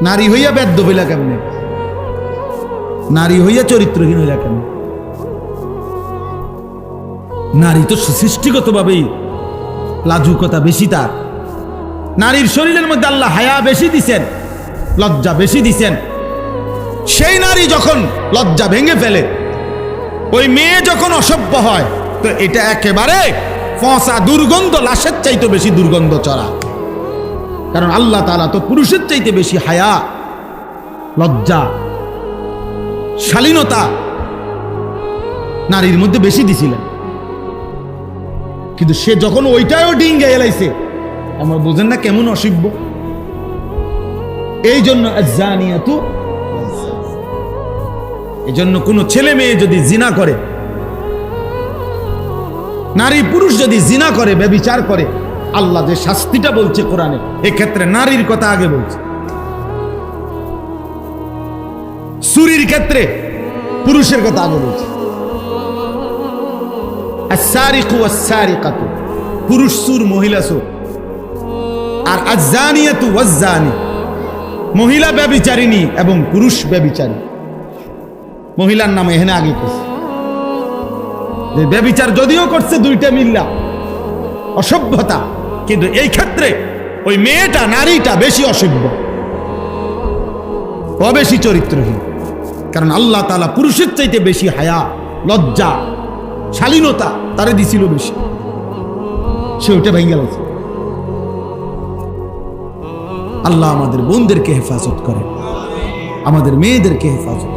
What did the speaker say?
নারী হইয়া বেদ্য হইলা কেমনে? নারী হইয়া চরিত্রহীন হইলা কেমনে? নারী তো সৃষ্টিগতভাবেই লাজুকতা বেশি তার। নারীর শরীরের মধ্যে আল্লাহ হায়া বেশি দিছেন, লজ্জা বেশি দিছেন। সেই নারী যখন লজ্জা ভেঙে ফেলে, ওই মেয়ে যখন অসভ্য হয়, তো এটা একেবারে ফসা দুর্গন্ধ, লাশের চাইতে বেশি দুর্গন্ধ চড়া। কারণ আল্লাহ তাআলা তো পুরুষের চাইতে বেশি হায়া, লজ্জা, শালীনতা নারীর মধ্যে বেশি দিছিলেন। কিন্তু সে যখন ওইটাও ডিঙ্গে এলাইছে, আমরা বোঝেন না কেমন অসভ্য। এই জন্য আয-যানিয়াতু, এই জন্য কোনো ছেলে মেয়ে যদি জিনা করে, নারী পুরুষ যদি জিনা করে, ব্যভিচার করে, আল্লাহ যে শাস্তিটা বলছে কোরআনে, এক্ষেত্রে নারীর কথা আগে বলছে। চুরির ক্ষেত্রে পুরুষের কথা আগে বলছে। আস-সারিকু ওয়াস-সারিকাতু, পুরুষ চোর, মহিলা চোর। আর আয-যানিয়াতু ওয়াজ-যানি, মহিলা ব্যভিচারিণী এবং পুরুষ ব্যভিচারী। মহিলার নামে এখানে আগে করছে যে ব্যভিচার যদিও করছে দুইটা মিল্লা, অসভ্যতা, কিন্তু এই ক্ষেত্রে ওই মেয়েটা, নারীটা বেশি অসভ্য, বেশি চরিত্রহীন। কারণ আল্লাহ তাআলা পুরুষের চাইতে বেশি হায়া, লজ্জা, শালীনতা তারে দিছিল বেশি, সে ওইটা ভেঙে গেছে। আল্লাহ আমাদের বোনদেরকে হেফাজত করে, আমাদের মেয়েদেরকে হেফাজত